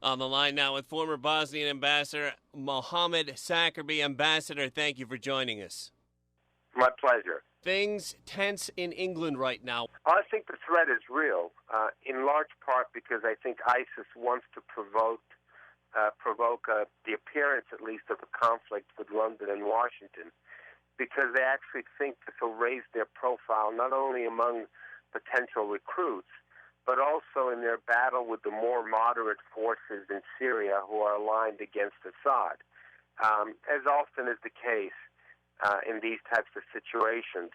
On the line now with former Bosnian Ambassador Muhamed Sacirbey. Ambassador, thank you for joining us. My pleasure. Things tense in England right now. I think the threat is real, in large part because I think ISIS wants to provoke the appearance, at least, of a conflict with London and Washington, because they actually think this will raise their profile not only among potential recruits, but also in their battle with the more moderate forces in Syria who are aligned against Assad. As often is the case in these types of situations,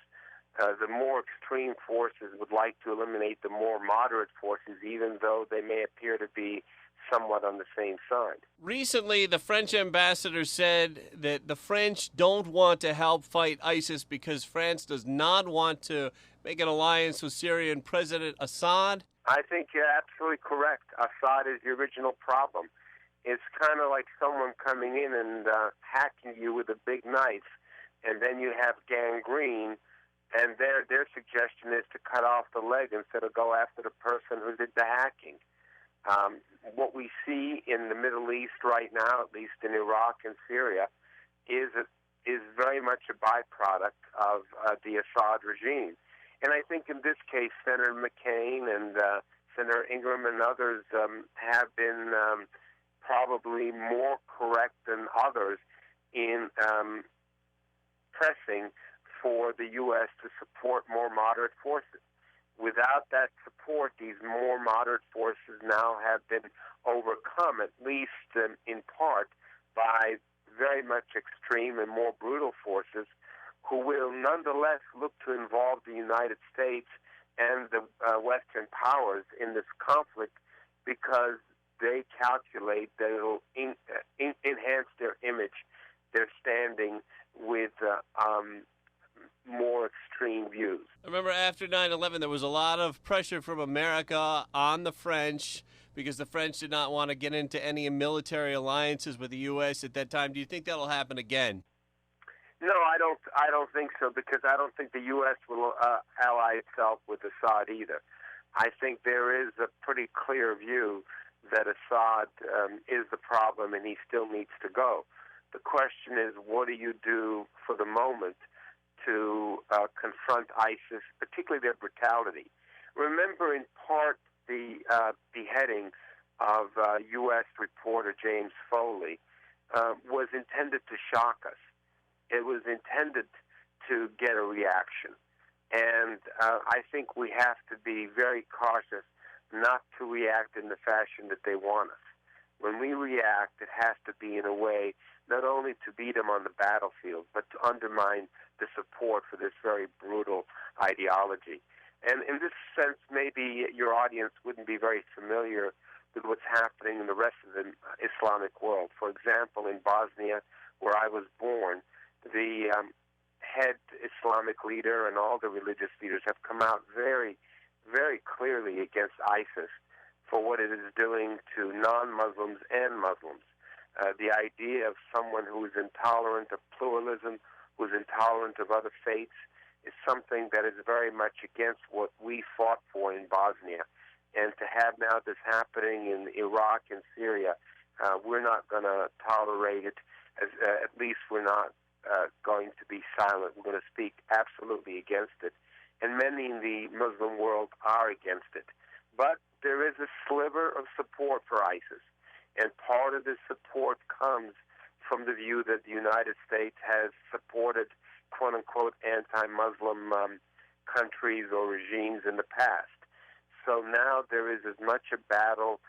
the more extreme forces would like to eliminate the more moderate forces, even though they may appear to be somewhat on the same side. Recently, the French ambassador said that the French don't want to help fight ISIS because France does not want to make an alliance with Syrian President Assad. I think you're absolutely correct. Assad is the original problem. It's kind of like someone coming in and hacking you with a big knife, and then you have gangrene, and their suggestion is to cut off the leg instead of go after the person who did the hacking. What we see in the Middle East right now, at least in Iraq and Syria, is very much a byproduct of the Assad regime. And I think in this case, Senator McCain and Senator Ingram and others have been probably more correct than others in pressing for the U.S. to support more moderate forces. Without that support, these more moderate forces now have been overcome, at least in part, by very much extreme and more brutal forces who will nonetheless look to involve the United States and the Western powers in this conflict because they calculate that it will enhance their image, their standing with more extreme views. I remember after 9/11, there was a lot of pressure from America on the French because the French did not want to get into any military alliances with the U.S. at that time. Do you think that'll happen again? No, I don't think so, because I don't think the U.S. will ally itself with Assad either. I think there is a pretty clear view that Assad is the problem and he still needs to go. The question is, what do you do for the moment to confront ISIS, particularly their brutality? Remember, in part, the beheading of U.S. reporter James Foley was intended to shock us. It was intended to get a reaction. And I think we have to be very cautious not to react in the fashion that they want us. When we react, it has to be in a way not only to beat them on the battlefield, but to undermine the support for this very brutal ideology. And in this sense, maybe your audience wouldn't be very familiar with what's happening in the rest of the Islamic world. For example, in Bosnia, where I was born, the head Islamic leader and all the religious leaders have come out very, very clearly against ISIS for what it is doing to non-Muslims and Muslims. The idea of someone who is intolerant of pluralism, who is intolerant of other faiths, is something that is very much against what we fought for in Bosnia. And to have now this happening in Iraq and Syria, we're not going to tolerate it. At least we're not going to be silent. We're going to speak absolutely against it. And many in the Muslim world are against it. But there is a sliver of support for ISIS. And part of this support comes from the view that the United States has supported, quote-unquote, anti-Muslim countries or regimes in the past. So now there is as much a battle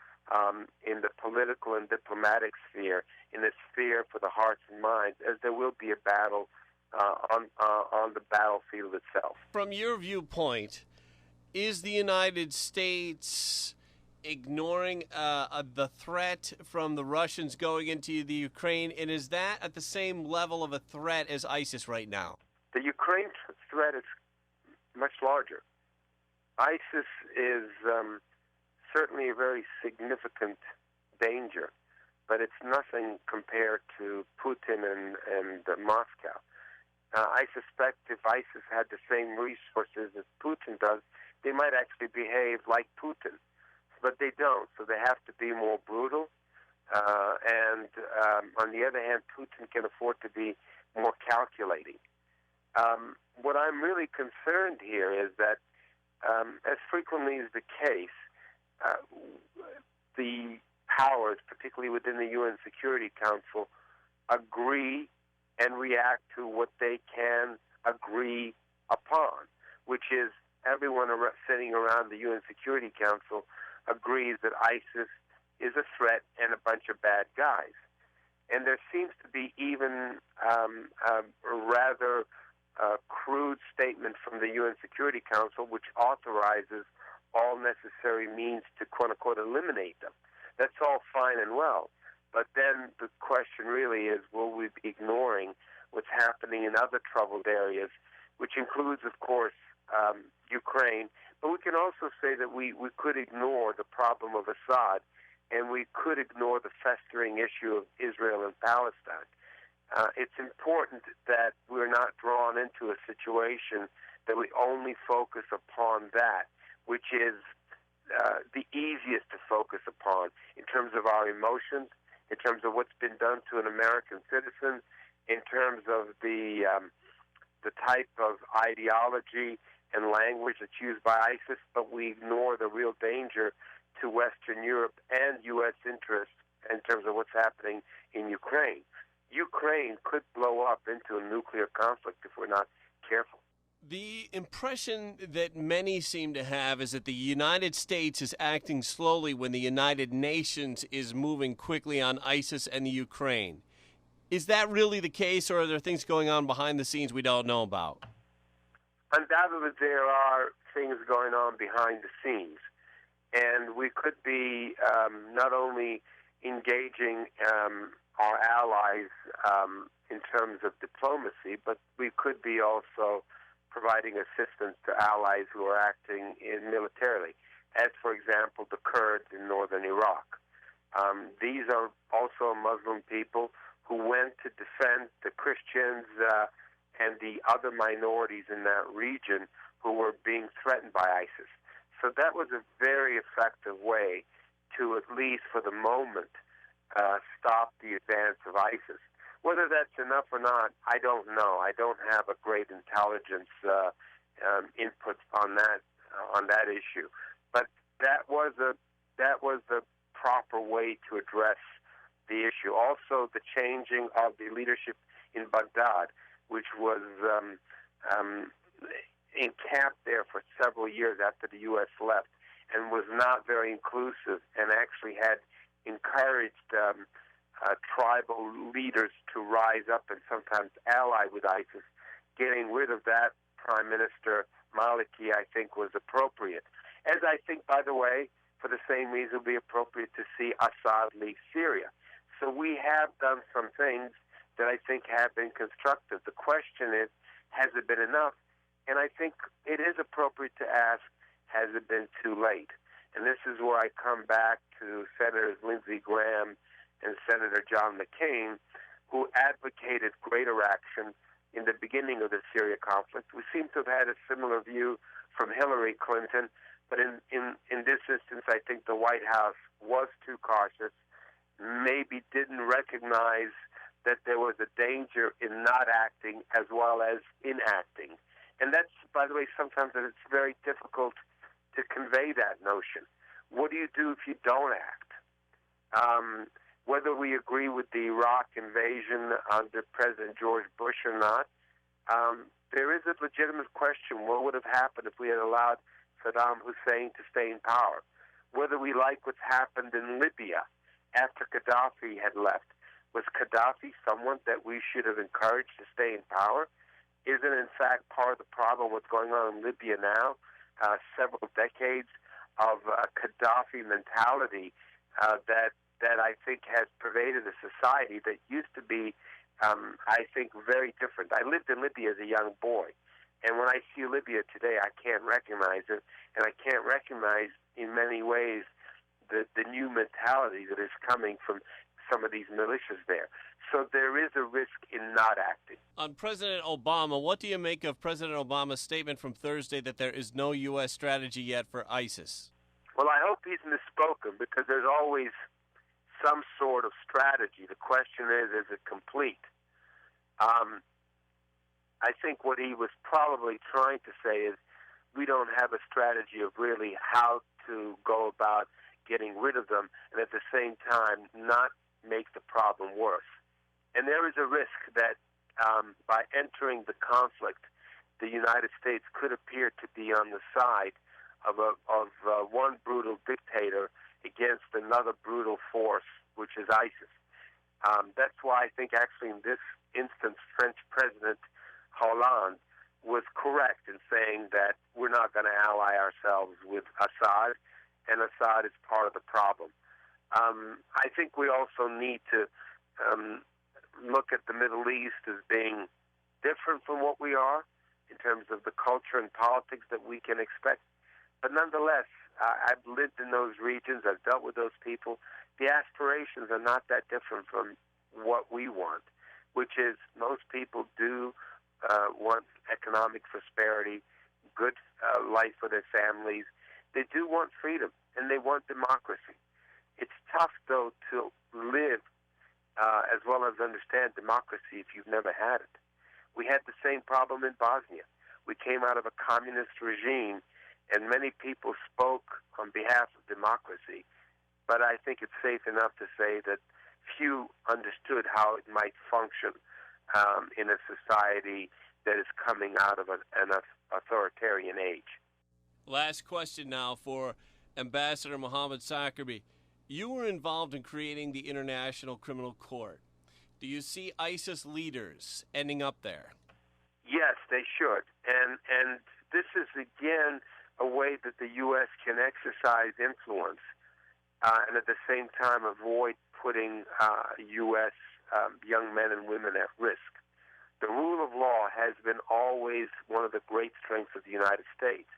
in the political and diplomatic sphere, in the sphere for the hearts and minds, as there will be a battle on the battlefield itself. From your viewpoint, is the United States ignoring the threat from the Russians going into the Ukraine, and is that at the same level of a threat as ISIS right now? The Ukraine threat is much larger. ISIS is certainly a very significant danger, but it's nothing compared to Putin and Moscow. I suspect if ISIS had the same resources as Putin does, they might actually behave like Putin. But they don't, so they have to be more brutal. on the other hand, Putin can afford to be more calculating. What I'm really concerned here is that, as frequently is the case, the powers, particularly within the UN Security Council, agree and react to what they can agree upon, which is everyone sitting around the UN Security Council agrees that ISIS is a threat and a bunch of bad guys. And there seems to be even a rather crude statement from the UN Security Council which authorizes all necessary means to, quote-unquote, eliminate them. That's all fine and well. But then the question really is, will we be ignoring what's happening in other troubled areas, which includes, of course, Ukraine. But we can also say that we could ignore the problem of Assad, and we could ignore the festering issue of Israel and Palestine. It's important that we're not drawn into a situation that we only focus upon that, which is the easiest to focus upon in terms of our emotions, in terms of what's been done to an American citizen, in terms of the type of ideology and language that's used by ISIS, but we ignore the real danger to Western Europe and U.S. interests in terms of what's happening in Ukraine. Ukraine could blow up into a nuclear conflict if we're not careful. The impression that many seem to have is that the United States is acting slowly when the United Nations is moving quickly on ISIS and the Ukraine. Is that really the case, or are there things going on behind the scenes we don't know about? Undoubtedly, there are things going on behind the scenes. And we could be not only engaging our allies in terms of diplomacy, but we could be also providing assistance to allies who are acting militarily, as, for example, the Kurds in northern Iraq. These are also Muslim people who went to defend the Christians and the other minorities in that region who were being threatened by ISIS. So that was a very effective way to, at least for the moment, stop the advance of ISIS. Whether that's enough or not, I don't know. I don't have a great intelligence input on that issue. But that was the proper way to address the issue. Also, the changing of the leadership in Baghdad, which was encamped there for several years after the U.S. left, and was not very inclusive, and actually had encouraged tribal leaders to rise up and sometimes ally with ISIS. Getting rid of that Prime Minister Maliki, I think, was appropriate. As I think, by the way, for the same reason, it would be appropriate to see Assad leave Syria. So we have done some things that I think have been constructive. The question is, has it been enough? And I think it is appropriate to ask, has it been too late? And this is where I come back to Senators Lindsey Graham and Senator John McCain, who advocated greater action in the beginning of the Syria conflict. We seem to have had a similar view from Hillary Clinton, but in this instance, I think the White House was too cautious, maybe didn't recognize that there was a danger in not acting as well as inacting. And that's, by the way, sometimes that it's very difficult to convey that notion. What do you do if you don't act? Whether we agree with the Iraq invasion under President George Bush or not, there is a legitimate question. What would have happened if we had allowed Saddam Hussein to stay in power? Whether we like what's happened in Libya after Gaddafi had left. Was Gaddafi someone that we should have encouraged to stay in power? Isn't, in fact, part of the problem what's going on in Libya now? Several decades of Gaddafi mentality that I think has pervaded a society that used to be, I think, very different. I lived in Libya as a young boy, and when I see Libya today, I can't recognize it, and I can't recognize in many ways the new mentality that is coming from some of these militias there. So there is a risk in not acting. On President Obama, what do you make of President Obama's statement from Thursday that there is no U.S. strategy yet for ISIS? Well, I hope he's misspoken, because there's always some sort of strategy. The question is it complete? I think what he was probably trying to say is we don't have a strategy of really how to go about getting rid of them and at the same time not make the problem worse. And there is a risk that by entering the conflict, the United States could appear to be on the side of one brutal dictator against another brutal force, which is ISIS. That's why I think actually in this instance, French President Hollande was correct in saying that we're not going to ally ourselves with Assad, and Assad is part of the problem. I think we also need to look at the Middle East as being different from what we are in terms of the culture and politics that we can expect. But nonetheless, I've lived in those regions. I've dealt with those people. The aspirations are not that different from what we want, which is most people do want economic prosperity, good life for their families. They do want freedom, and they want democracy. It's tough, though, to live as well as understand democracy if you've never had it. We had the same problem in Bosnia. We came out of a communist regime, and many people spoke on behalf of democracy. But I think it's safe enough to say that few understood how it might function in a society that is coming out of an authoritarian age. Last question now for Ambassador Muhamed Sacirbey. You were involved in creating the International Criminal Court. Do you see ISIS leaders ending up there? Yes, they should. And this is, again, a way that the U.S. can exercise influence and at the same time avoid putting U.S. Young men and women at risk. The rule of law has been always one of the great strengths of the United States.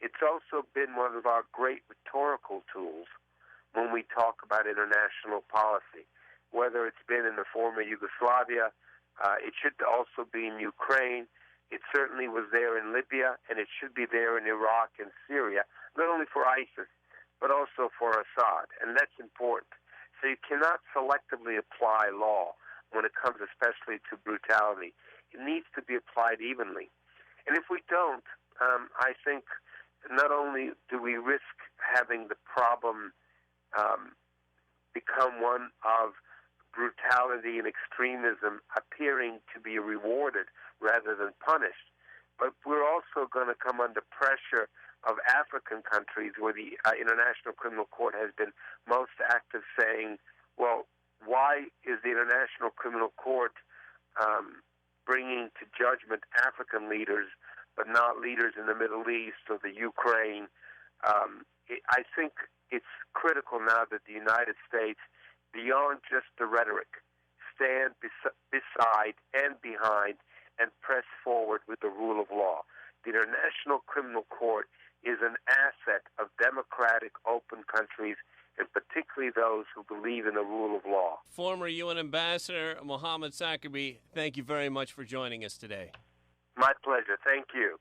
It's also been one of our great rhetorical tools when we talk about international policy, whether it's been in the former Yugoslavia, it should also be in Ukraine, it certainly was there in Libya, and it should be there in Iraq and Syria, not only for ISIS, but also for Assad, and that's important. So you cannot selectively apply law when it comes especially to brutality. It needs to be applied evenly. And if we don't, I think not only do we risk having the problem become one of brutality and extremism appearing to be rewarded rather than punished, but we're also going to come under pressure of African countries where the International Criminal Court has been most active, saying, well, why is the International Criminal Court bringing to judgment African leaders but not leaders in the Middle East or the Ukraine? I think it's critical now that the United States, beyond just the rhetoric, stand beside and behind and press forward with the rule of law. The International Criminal Court is an asset of democratic, open countries, and particularly those who believe in the rule of law. Former UN Ambassador Muhamed Sacirbey, thank you very much for joining us today. My pleasure. Thank you.